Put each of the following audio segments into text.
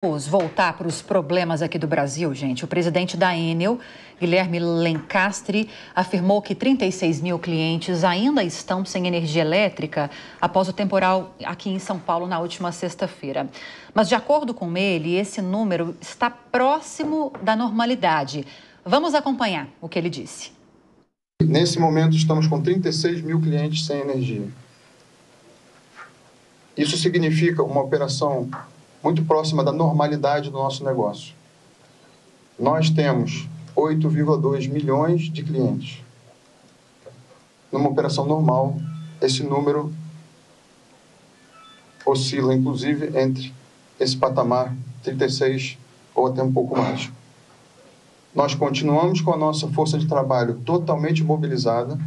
Vamos voltar para os problemas aqui do Brasil, gente. O presidente da Enel, Guilherme Lencastre, afirmou que 36 mil clientes ainda estão sem energia elétrica após o temporal aqui em São Paulo na última sexta-feira. Mas, de acordo com ele, esse número está próximo da normalidade. Vamos acompanhar o que ele disse. Nesse momento, estamos com 36 mil clientes sem energia. Isso significa uma operação muito próxima da normalidade do nosso negócio. Nós temos 8,2 milhões de clientes. Numa operação normal, esse número oscila, inclusive, entre esse patamar 36 ou até um pouco mais. Nós continuamos com a nossa força de trabalho totalmente mobilizada,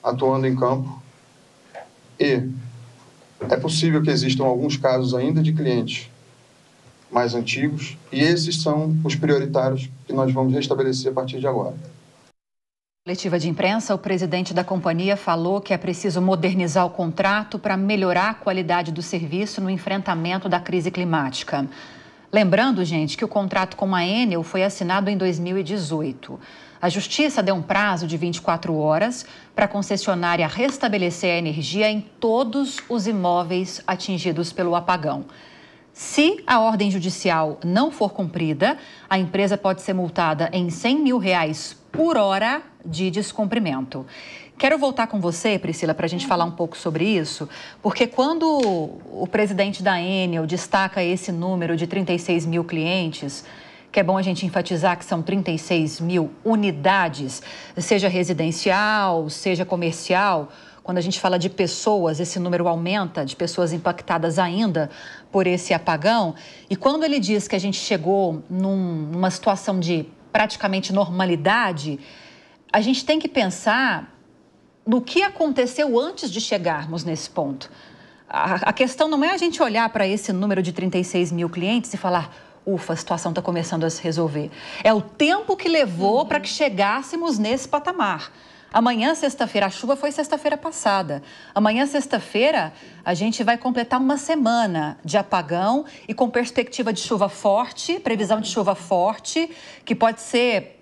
atuando em campo, e é possível que existam alguns casos ainda de clientes mais antigos, e esses são os prioritários que nós vamos restabelecer a partir de agora. Na coletiva de imprensa, o presidente da companhia falou que é preciso modernizar o contrato para melhorar a qualidade do serviço no enfrentamento da crise climática. Lembrando, gente, que o contrato com a Enel foi assinado em 2018. A Justiça deu um prazo de 24 horas para a concessionária restabelecer a energia em todos os imóveis atingidos pelo apagão. Se a ordem judicial não for cumprida, a empresa pode ser multada em R$100 mil por hora de descumprimento. Quero voltar com você, Priscila, para a gente falar um pouco sobre isso, porque quando o presidente da Enel destaca esse número de 36 mil clientes, que é bom a gente enfatizar que são 36 mil unidades, seja residencial, seja comercial. Quando a gente fala de pessoas, esse número aumenta, de pessoas impactadas ainda por esse apagão. E quando ele diz que a gente chegou numa situação de praticamente normalidade, a gente tem que pensar no que aconteceu antes de chegarmos nesse ponto. A questão não é a gente olhar para esse número de 36 mil clientes e falar: ufa, a situação está começando a se resolver. É o tempo que levou para que chegássemos nesse patamar. Amanhã, sexta-feira, a chuva foi sexta-feira passada. Amanhã, sexta-feira, a gente vai completar uma semana de apagão e com perspectiva de chuva forte, previsão de chuva forte, que pode ser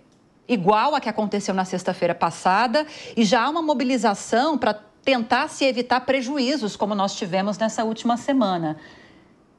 igual a que aconteceu na sexta-feira passada, e já há uma mobilização para tentar se evitar prejuízos como nós tivemos nessa última semana.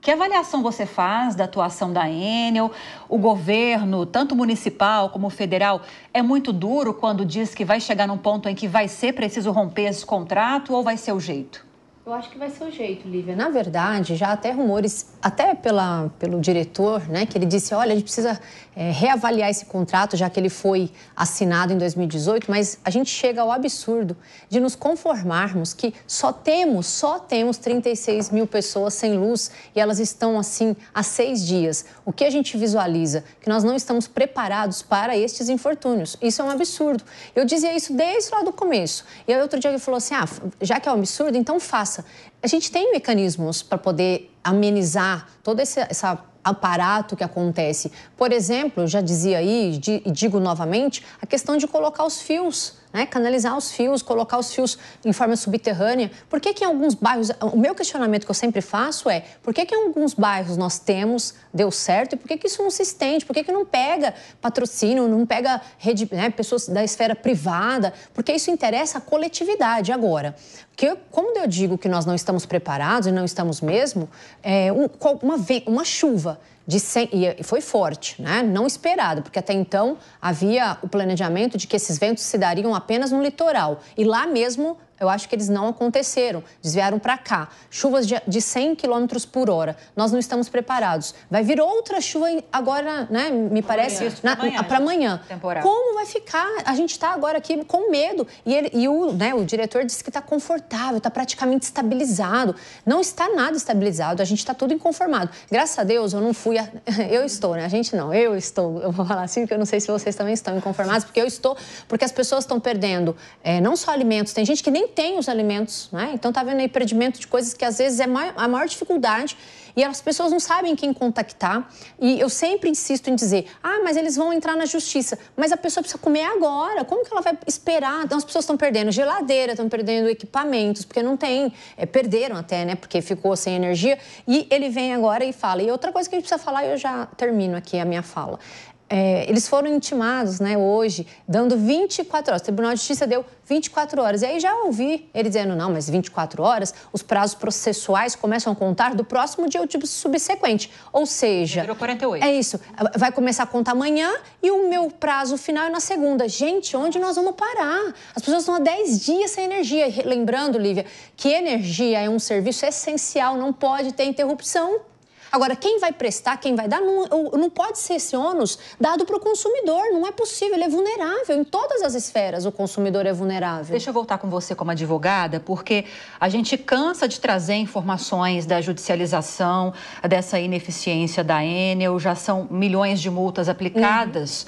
Que avaliação você faz da atuação da Enel? O governo, tanto municipal como federal, é muito duro quando diz que vai chegar num ponto em que vai ser preciso romper esse contrato, ou vai ser o jeito? Eu acho que vai ser o jeito, Lívia. Na verdade, já há até rumores, até pelo diretor, né, que ele disse: olha, a gente precisa reavaliar esse contrato, já que ele foi assinado em 2018, mas a gente chega ao absurdo de nos conformarmos que só temos 36 mil pessoas sem luz e elas estão assim há 6 dias. O que a gente visualiza? Que nós não estamos preparados para estes infortúnios. Isso é um absurdo. Eu dizia isso desde lá do começo. E aí outro dia ele falou assim: já que é um absurdo, então faça. A gente tem mecanismos para poder amenizar todo esse aparato que acontece. Por exemplo, eu já dizia aí e digo novamente, a questão de colocar os fios, né? Canalizar os fios, colocar os fios em forma subterrânea. Por que em alguns bairros, o meu questionamento que eu sempre faço é: por que em alguns bairros nós temos, deu certo, e por que isso não se estende? Por que não pega patrocínio, não pega rede, né, pessoas da esfera privada? Porque isso interessa a coletividade. Agora, como eu digo que nós não estamos preparados e não estamos mesmo, uma chuva de 100, e foi forte, né? Não esperado, porque até então havia o planejamento de que esses ventos se dariam apenas no litoral. E lá mesmo, eu acho que eles não aconteceram, desviaram para cá. Chuvas de 100 km por hora. Nós não estamos preparados. Vai vir outra chuva agora, né? Me parece, para amanhã. Como vai ficar? A gente está agora aqui com medo. E o diretor disse que está confortável, está praticamente estabilizado. Não está nada estabilizado, a gente está tudo inconformado. Graças a Deus, eu não fui... Eu estou, né? A gente não, eu estou. Eu vou falar assim, porque eu não sei se vocês também estão inconformados, porque eu estou... Porque as pessoas estão perdendo não só alimentos, tem gente que nem tem os alimentos, né? Então tá vendo aí perdimento de coisas que às vezes é a maior dificuldade e as pessoas não sabem quem contactar. E eu sempre insisto em dizer, mas eles vão entrar na justiça, mas a pessoa precisa comer agora, como que ela vai esperar? Então as pessoas estão perdendo geladeira, estão perdendo equipamentos, porque não tem, perderam até, né? Porque ficou sem energia e ele vem agora e fala. E outra coisa que a gente precisa falar, eu já termino aqui a minha fala. Eles foram intimados, né, hoje, dando 24 horas. O Tribunal de Justiça deu 24 horas. E aí já ouvi ele dizendo, não, mas 24 horas, os prazos processuais começam a contar do próximo dia subsequente. Ou seja... Virou 48. É isso. Vai começar a contar amanhã e o meu prazo final é na segunda. Gente, onde nós vamos parar? As pessoas estão há 10 dias sem energia. Lembrando, Lívia, que energia é um serviço essencial, não pode ter interrupção. Agora, quem vai prestar, quem vai dar, não pode ser esse ônus dado para o consumidor. Não é possível, ele é vulnerável. Em todas as esferas, o consumidor é vulnerável. Deixa eu voltar com você como advogada, porque a gente cansa de trazer informações da judicialização, dessa ineficiência da Enel. Já são milhões de multas aplicadas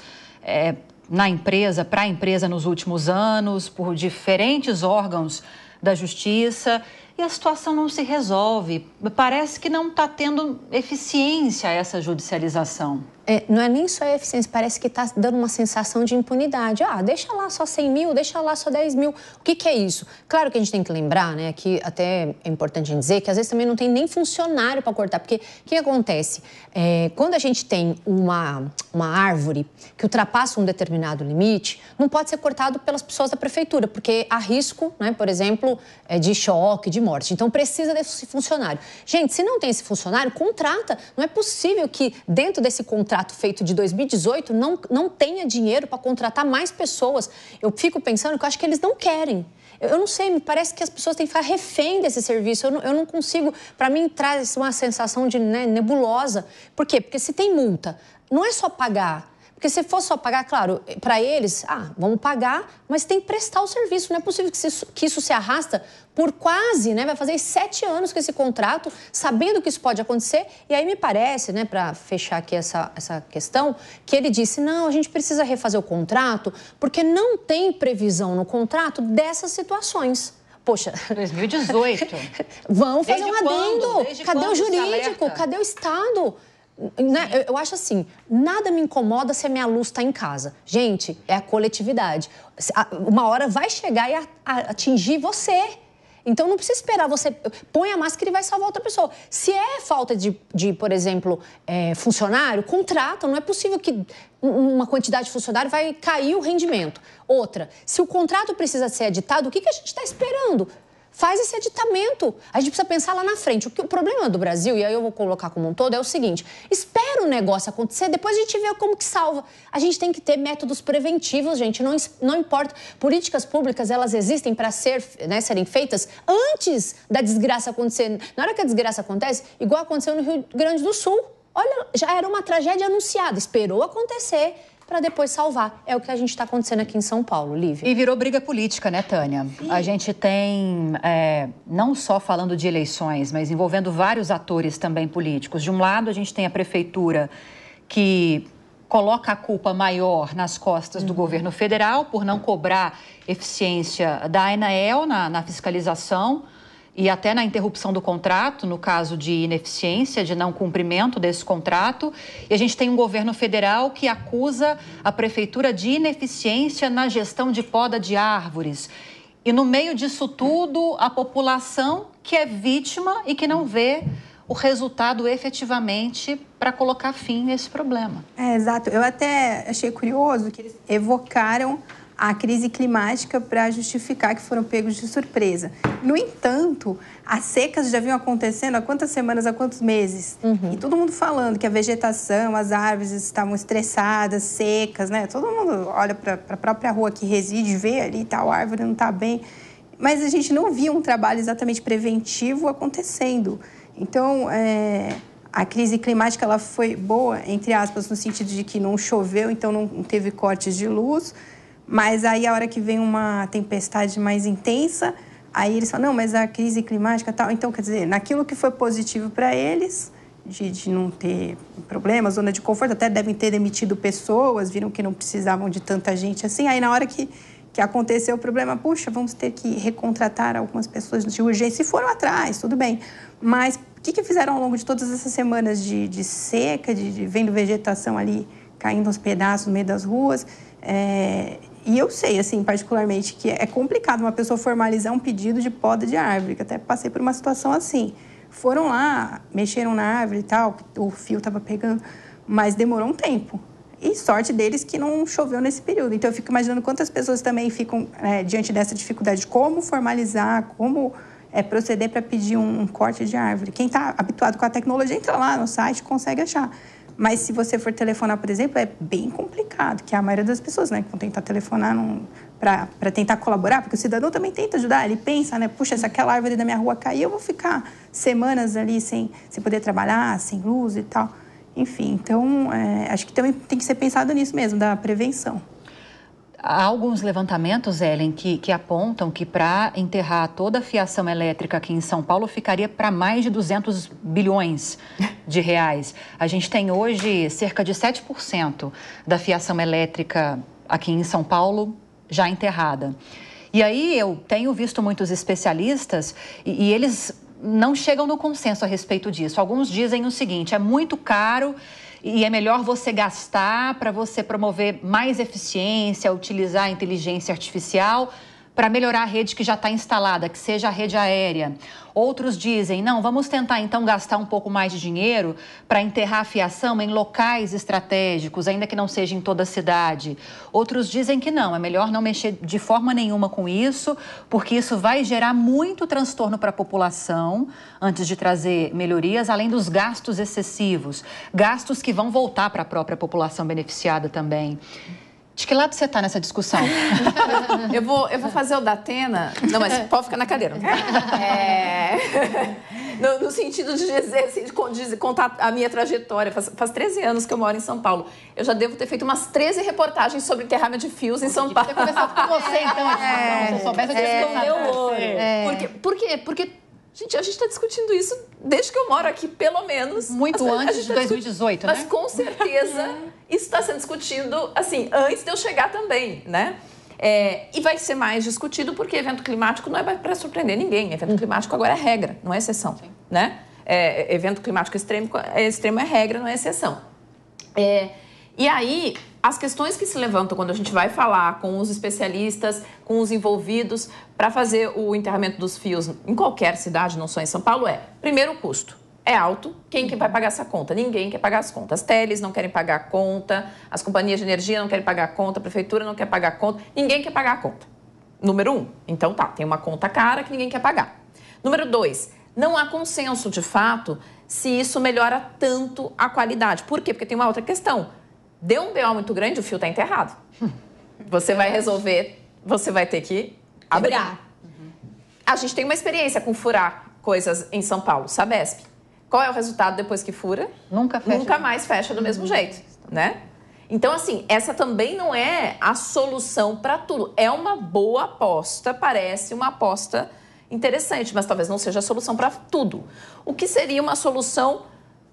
na empresa, para a empresa nos últimos anos, por diferentes órgãos da Justiça. E a situação não se resolve. Parece que não está tendo eficiência essa judicialização. Não é nem só a eficiência, parece que está dando uma sensação de impunidade. Deixa lá só 100 mil, deixa lá só 10 mil. O que é isso? Claro que a gente tem que lembrar, né, que até é importante dizer que às vezes também não tem nem funcionário para cortar. Porque o que acontece? Quando a gente tem uma árvore que ultrapassa um determinado limite, não pode ser cortado pelas pessoas da prefeitura, porque há risco, né, por exemplo, de choque, de morte. Então precisa desse funcionário. Gente, se não tem esse funcionário, contrata. Não é possível que dentro desse contrato feito de 2018 não tenha dinheiro para contratar mais pessoas. Eu fico pensando que eu acho que eles não querem. Eu não sei, me parece que as pessoas têm que ficar refém desse serviço. Eu não consigo, para mim traz uma sensação de nebulosa. Por quê? Porque se tem multa, não é só pagar. Porque se for só pagar, claro, para eles, vamos pagar, mas tem que prestar o serviço. Não é possível que isso se arrasta por quase, né? Vai fazer 7 anos com esse contrato, sabendo que isso pode acontecer. E aí me parece, né, para fechar aqui essa questão, que ele disse, não, a gente precisa refazer o contrato, porque não tem previsão no contrato dessas situações. Poxa... 2018. Vão fazer um adendo. Desde Cadê o jurídico? alerta? Cadê o Estado? Eu acho assim, nada me incomoda se a minha luz está em casa. Gente, é a coletividade. Uma hora vai chegar e atingir você. Então, não precisa esperar, você põe a máscara e vai salvar outra pessoa. Se é falta de por exemplo, funcionário, contrata. Não é possível que uma quantidade de funcionário vai cair o rendimento. Outra, se o contrato precisa ser editado, o que a gente está esperando? Faz esse aditamento. A gente precisa pensar lá na frente. O problema do Brasil, e aí eu vou colocar como um todo, é o seguinte. Espera o negócio acontecer, depois a gente vê como que salva. A gente tem que ter métodos preventivos, gente. Não importa. Políticas públicas, elas existem para serem feitas antes da desgraça acontecer. Na hora que a desgraça acontece, igual aconteceu no Rio Grande do Sul. Olha, já era uma tragédia anunciada. Esperou acontecer para depois salvar. É o que a gente está acontecendo aqui em São Paulo, Lívia. E virou briga política, né, Tânia? A gente tem, não só falando de eleições, mas envolvendo vários atores também políticos. De um lado, a gente tem a prefeitura que coloca a culpa maior nas costas do governo federal por não cobrar eficiência da ANEEL na fiscalização e até na interrupção do contrato, no caso de ineficiência, de não cumprimento desse contrato. E a gente tem um governo federal que acusa a prefeitura de ineficiência na gestão de poda de árvores. E no meio disso tudo, a população que é vítima e que não vê o resultado efetivamente para colocar fim nesse problema. Exato. Eu até achei curioso que eles evocaram a crise climática para justificar que foram pegos de surpresa. No entanto, as secas já vinham acontecendo há quantas semanas, há quantos meses? E todo mundo falando que a vegetação, as árvores estavam estressadas, secas, né? Todo mundo olha para a própria rua que reside, vê ali, tal árvore não está bem. Mas a gente não via um trabalho exatamente preventivo acontecendo. Então, a crise climática ela foi boa, entre aspas, no sentido de que não choveu, então não teve cortes de luz. Mas aí, a hora que vem uma tempestade mais intensa, aí eles falam, não, mas a crise climática tal. Então, quer dizer, naquilo que foi positivo para eles, de não ter problema, zona de conforto, até devem ter demitido pessoas, viram que não precisavam de tanta gente assim. Aí, na hora que que aconteceu o problema, puxa, vamos ter que recontratar algumas pessoas de urgência, e foram atrás, tudo bem. Mas o que fizeram ao longo de todas essas semanas de seca, de vendo vegetação ali caindo aos pedaços no meio das ruas? E eu sei, assim, particularmente, que é complicado uma pessoa formalizar um pedido de poda de árvore, que até passei por uma situação assim. Foram lá, mexeram na árvore e tal, o fio estava pegando, mas demorou um tempo. E sorte deles que não choveu nesse período. Então, eu fico imaginando quantas pessoas também ficam diante dessa dificuldade de como formalizar, como proceder para pedir um corte de árvore. Quem está habituado com a tecnologia, entra lá no site, consegue achar. Mas se você for telefonar, por exemplo, é bem complicado, que a maioria das pessoas, né, que vão tentar telefonar para tentar colaborar, porque o cidadão também tenta ajudar, ele pensa, né, puxa, se aquela árvore da minha rua cair, eu vou ficar semanas ali sem poder trabalhar, sem luz e tal. Enfim, então, acho que também tem que ser pensado nisso mesmo, da prevenção. Há alguns levantamentos, Ellen, que apontam que para enterrar toda a fiação elétrica aqui em São Paulo ficaria para mais de 200 bilhões de reais. A gente tem hoje cerca de 7% da fiação elétrica aqui em São Paulo já enterrada. E aí eu tenho visto muitos especialistas e eles não chegam no consenso a respeito disso. Alguns dizem o seguinte, é muito caro e é melhor você gastar para você promover mais eficiência, utilizar a inteligência artificial para melhorar a rede que já está instalada, que seja a rede aérea. Outros dizem, não, vamos tentar então gastar um pouco mais de dinheiro para enterrar a fiação em locais estratégicos, ainda que não seja em toda a cidade. Outros dizem que não, é melhor não mexer de forma nenhuma com isso, porque isso vai gerar muito transtorno para a população antes de trazer melhorias, além dos gastos excessivos, gastos que vão voltar para a própria população beneficiada também. De que lado você está nessa discussão? Eu vou fazer o da Atena. Não, mas pode ficar na cadeira. No sentido de dizer, assim, de contar a minha trajetória. Faz 13 anos que eu moro em São Paulo. Eu já devo ter feito umas 13 reportagens sobre enterramento de fios em São Paulo. Eu conversar com você, então. Se eu soubesse, eu tinha Por quê? Porque, gente, a gente está discutindo isso desde que eu moro aqui, pelo menos. Muito antes de 2018, né? Mas, com certeza, isso está sendo discutido, assim, antes de eu chegar também, né? E vai ser mais discutido porque evento climático não é para surpreender ninguém. Evento climático agora é regra, não é exceção, né? Evento climático extremo é regra, não é exceção. E aí, as questões que se levantam quando a gente vai falar com os especialistas, com os envolvidos, para fazer o enterramento dos fios em qualquer cidade, não só em São Paulo, primeiro, o custo. É alto. Quem que vai pagar essa conta? Ninguém quer pagar as contas. As teles não querem pagar a conta, as companhias de energia não querem pagar a conta, a prefeitura não quer pagar a conta, ninguém quer pagar a conta. Número 1. Então tem uma conta cara que ninguém quer pagar. Número 2. Não há consenso, de fato, se isso melhora tanto a qualidade. Por quê? Porque tem uma outra questão. Deu um BO muito grande, o fio está enterrado. Você vai resolver, você vai ter que abrir. A gente tem uma experiência com furar coisas em São Paulo, Sabesp. Qual é o resultado depois que fura? Nunca mais fecha do mesmo jeito, né? Então, assim, essa também não é a solução para tudo. É uma boa aposta, parece uma aposta interessante, mas talvez não seja a solução para tudo. O que seria uma solução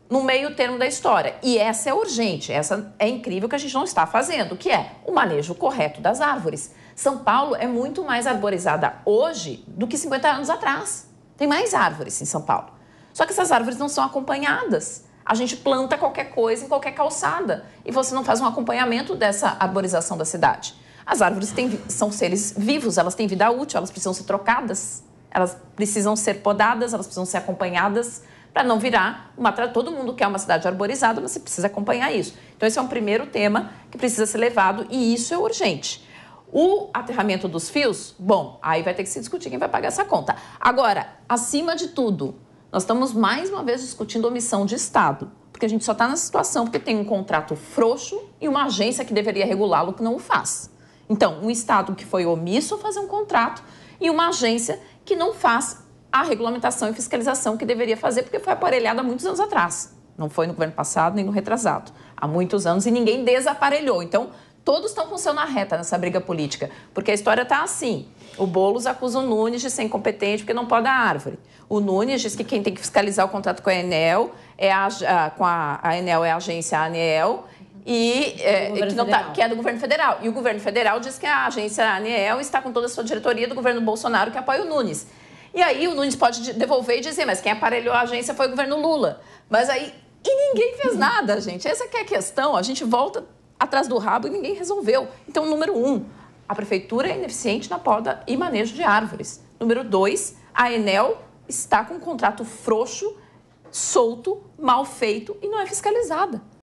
no meio termo da história? E essa é urgente, essa é incrível que a gente não está fazendo, que é o manejo correto das árvores. São Paulo é muito mais arborizada hoje do que 50 anos atrás. Tem mais árvores em São Paulo. Só que essas árvores não são acompanhadas. A gente planta qualquer coisa em qualquer calçada e você não faz um acompanhamento dessa arborização da cidade. As árvores são seres vivos, elas têm vida útil, elas precisam ser trocadas, elas precisam ser podadas, elas precisam ser acompanhadas para não virar todo mundo quer uma cidade arborizada, mas você precisa acompanhar isso. Então, esse é um primeiro tema que precisa ser levado e isso é urgente. O aterramento dos fios, bom, aí vai ter que se discutir quem vai pagar essa conta. Agora, acima de tudo, nós estamos mais uma vez discutindo omissão de Estado, porque a gente só está na situação porque tem um contrato frouxo e uma agência que deveria regulá-lo que não o faz. Então, um Estado que foi omisso a fazer um contrato e uma agência que não faz a regulamentação e fiscalização que deveria fazer, porque foi aparelhada há muitos anos atrás. Não foi no governo passado nem no retrasado. Há muitos anos e ninguém desaparelhou. Então, todos estão com o seu na reta nessa briga política, porque a história está assim. O Boulos acusa o Nunes de ser incompetente porque não pode dar árvore. O Nunes diz que quem tem que fiscalizar o contrato com a Enel é a Enel é a agência ANEEL que é do governo federal. E o governo federal diz que a agência ANEEL está com toda a sua diretoria do governo Bolsonaro, que apoia o Nunes. E aí o Nunes pode devolver e dizer, mas quem aparelhou a agência foi o governo Lula. Mas aí, ninguém fez nada, gente. Essa que é a questão. A gente volta atrás do rabo e ninguém resolveu. Então, número 1, a prefeitura é ineficiente na poda e manejo de árvores. Número 2, a Enel está com um contrato frouxo, solto, mal feito e não é fiscalizada.